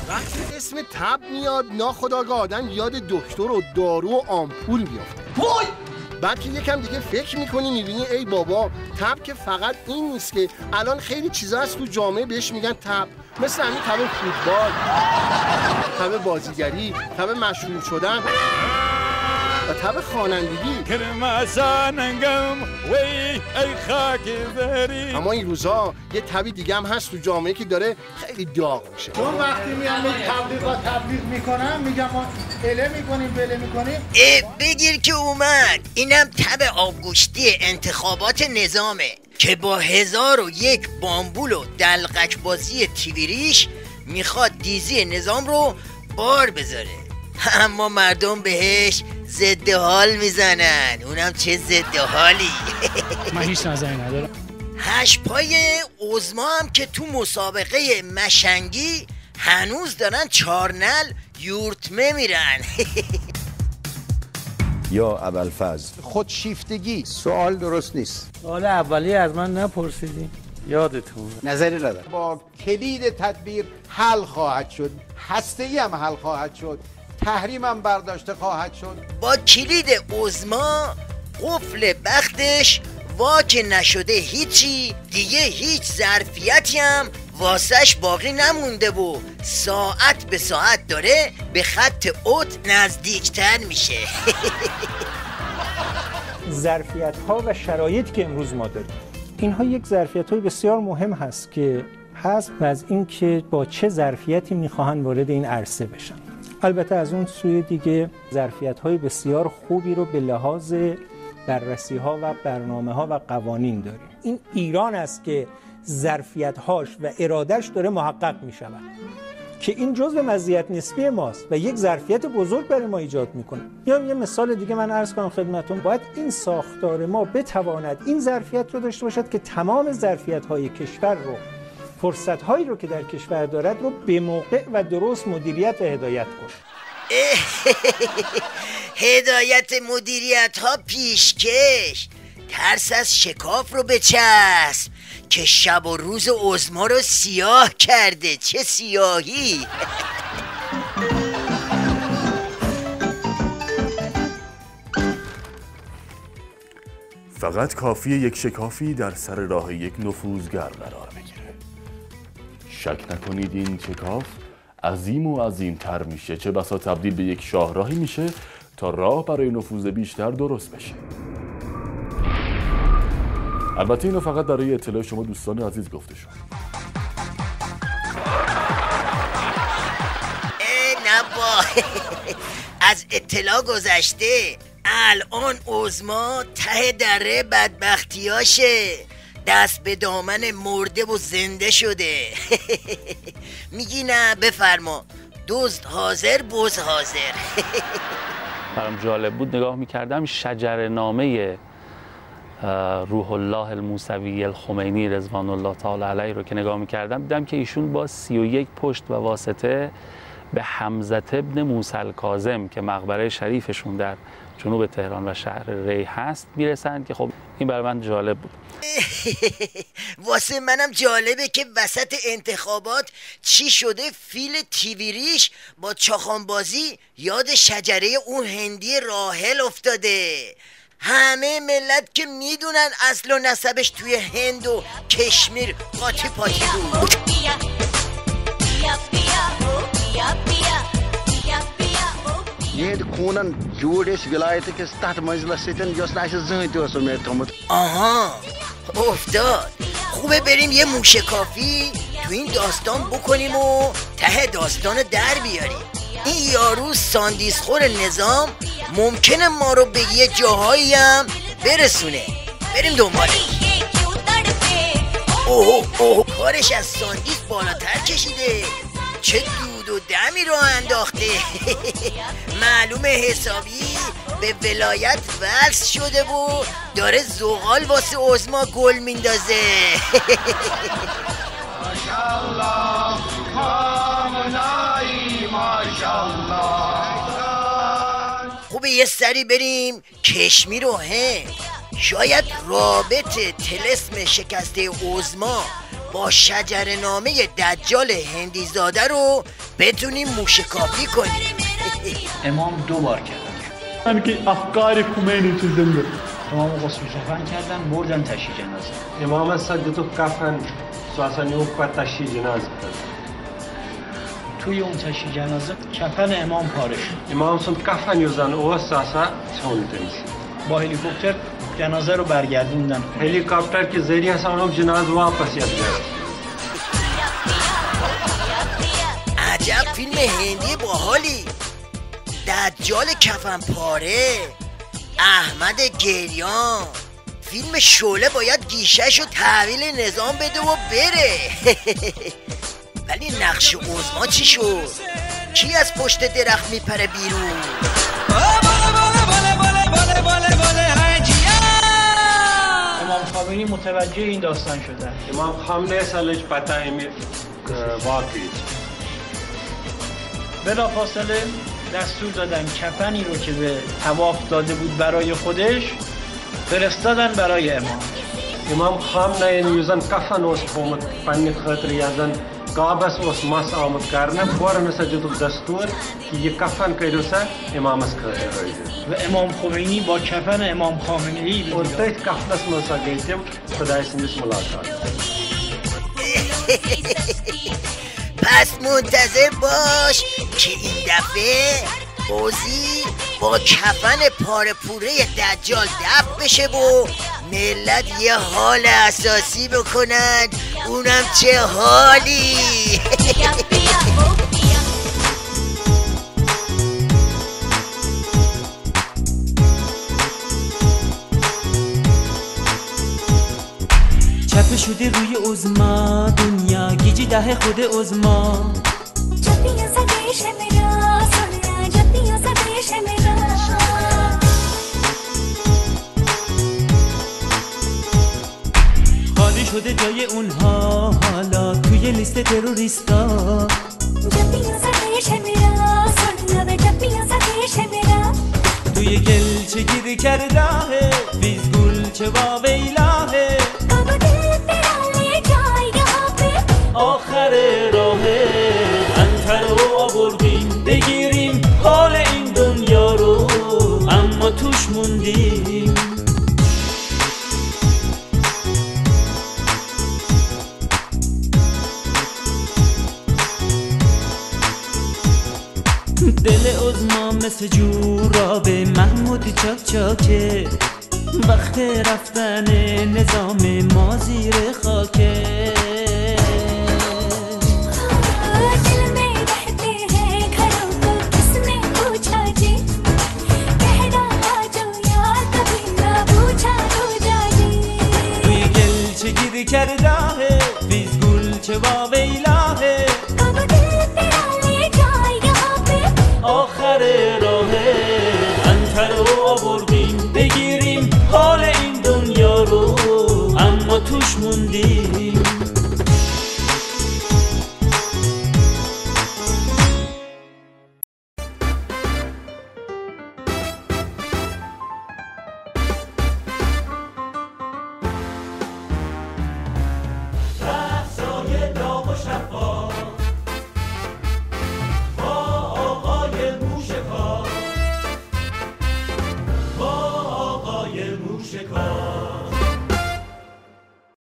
وقتی اسم تب میاد ناخودآگاه آدم یاد دکتر و دارو و آمپول میافته. وای! بعد که یکم دیگه فکر میکنی میبینی ای بابا تب که فقط این نیست که الان خیلی چیزا هست تو جامعه بهش میگن تب، مثل همین تب فوتبال، تب بازیگری، تب مشهور شدن و تب خوانندگی. اما این روزا یه تبی دیگه هم هست تو جامعه که داره خیلی داغ میشه. چون وقتی میام تبلیغ میکنم میگم ما اله میکنیم بله میکنیم. بگیر که اومد. اینم تب آبگوشتی انتخابات نظامه که با 1001 بامبول و دلقک بازی تیویریش میخواد دیزی نظام رو بار بذاره، اما مردم بهش ضد حال میزنن. اونم چه ضد حالی. من هیچ نظری ندارم. 8 پای عظما هم که تو مسابقه مشنگی هنوز دارن 4 نل یورتمه میرن. یا ابوالفضل خودشیفتگی سوال درست نیست. سوال اولی از من نپرسیدی یادتون نظری ندارم. با کلید تدبیر حل خواهد شد، هسته‌ای هم حل خواهد شد، تحریم هم برداشته خواهد شد. با کلید عظما قفل بختش واکه نشده هیچی دیگه، هیچ ظرفیتی هم واسش باقی نمونده و ساعت به ساعت داره به خط اوت نزدیکتر میشه. ظرفیت ها و شرایطی که امروز ما داریم، اینها یک ظرفیت های بسیار مهم هست که هست و از این که با چه ظرفیتی میخواهن وارد این عرصه بشن. البته از اون سوی دیگه ظرفیت های بسیار خوبی رو به لحاظ بررسی ها و برنامه ها و قوانین داریم. این ایران است که ظرفیت هاش و ارادش داره محقق می شود که این جزء مزیت نسبی ماست و یک ظرفیت بزرگ برای ما ایجاد میکنه. یا یه مثال دیگه من عرض کنم خدمتتون، باید این ساختار ما بتواند این ظرفیت رو داشته باشد که تمام ظرفیت های کشور رو، فرصت هایی رو که در کشور دارد رو به موقع و درست مدیریت و هدایت کنه. هدایت مدیریت ها پیشکش، ترس از شکاف رو بچسب که شب و روز عظما رو سیاه کرده. چه سیاهی. فقط کافیه یک شکافی در سر راه یک نفوذگر قرار بگیره. شک نکنید این شکاف عظیم و عظیم‌تر میشه، چه بسا تبدیل به یک شاهراهی میشه تا راه برای نفوذ بیشتر درست بشه. البته اینو فقط برای اطلاع شما دوستان عزیز گفته شد. نبا از اطلاع گذشته. الان عظما ته دره بدبختیاشه، دست به دامن مرده و زنده شده. میگی نه؟ بفرما. دزد حاضر بز حاضر. برام جالب بود نگاه میکردم شجره‌نامه روح الله الموسوی الخمینی رضوان الله تعالی علیه رو که نگاه میکردم دیدم که ایشون با 31 پشت و واسطه به حمزه ابن موسی الکاظم که مقبره شریفشون در جنوب تهران و شهر ری هست میرسند، که خب این برای من جالب بود. واسه منم جالبه که وسط انتخابات چی شده فیل تیویریش با چاخانبازی یاد شجره اون هندی راحل افتاده. همه ملت که میدونن اصل و نسبش توی هند و کشمیر قاطی پاتی بود. یه کونن جوڑش ولایت که تحت منزل سیتن یوس ناش زنی تو سر میتومت. آها افتاد. خوبه بریم یه موشکافی تو این داستان بکنیم و ته داستان در بیاریم. این یارو ساندیسخور نظام ممکنه ما رو به یه جاهایی هم برسونه. بریم دنبالش. اوه کارش از ساندیس بالاتر کشیده. چه دود و دمی رو انداخته. معلومه حسابی به ولایت وصل شده و داره زغال واسه عظما گل میندازه. ماشاءالله کامنایی ماشاءالله. خوبه یه سری بریم کشمیر و هند. شاید رابط طلسم شکسته عظما با شجره‌نامه دجال هندی زاده رو بتونیم موشکافی کنیم. امام 2 بار کردن. من که افکار خمینی تو زنده. امام غسل کفن کردن، بردن تشییع جنازه. امام سجدت کفن سواسانی و تشییع جنازه. توی اون تشییع جنازه کفن امام پاره شد. امام سن کفن یوزن او ساسا چوندنش. با هلیکوپتر جنازه رو برگردوندن. هلیکوپتر که ذریعه سے اونم جنازه واپس یاد کرد. عجب فیلم هندی باحالی. دجال کفن پاره، احمد گریان. فیلم شعله باید گیشه‌شو تحویل نظام بده و بره. ولی نقش عظما چی شد؟ کی از پشت درخت میپره بیرون؟ امام خمینی متوجه این داستان شدن. امام خامنه سالش پتاه می واقعی. بلافاصله دستور دادن کفنی رو که به طواف داده بود برای خودش فرستادن برای امام. امام خامنه یوزن کفن اوس قومت پنی خاطر یازن قابس اوس مس آمد کرنه فوراً سجد دستور که یک کفن کردوسا امام اس خاطر روید. و امام خمینی با کفن امام خامنه‌ای و تایت کفنس مسا گیتیم خدای سندس ملاقات. پس منتظر باش که این دفعه بازی با کفن پاره پوره دجال دفع بشه و ملت یه حال اساسی بکنن، اونم چه حالی. چپه شده روی عظما دنیا گیجی ده خود عظما خالی شده جای اونها حالا توی لیست تروریستا توی گل چه گیر کرده ویزگول چه واویلاه آخر راهه انتر رو آوردیم بگیریم حال این دنیا رو اما توش موندیم. دل عظما مثل جورابه محمود چاک چاکه وقت رفتن نظام ما زیر خاکه. توی گل چه گیر کرده ویزگول چه واویلاه آخر راهه انتر رو آوردیم بگیریم حال این دنیا رو اما توش موندیم. رقصای داغ و شفا با آقای موشکار، با آقای موشکار.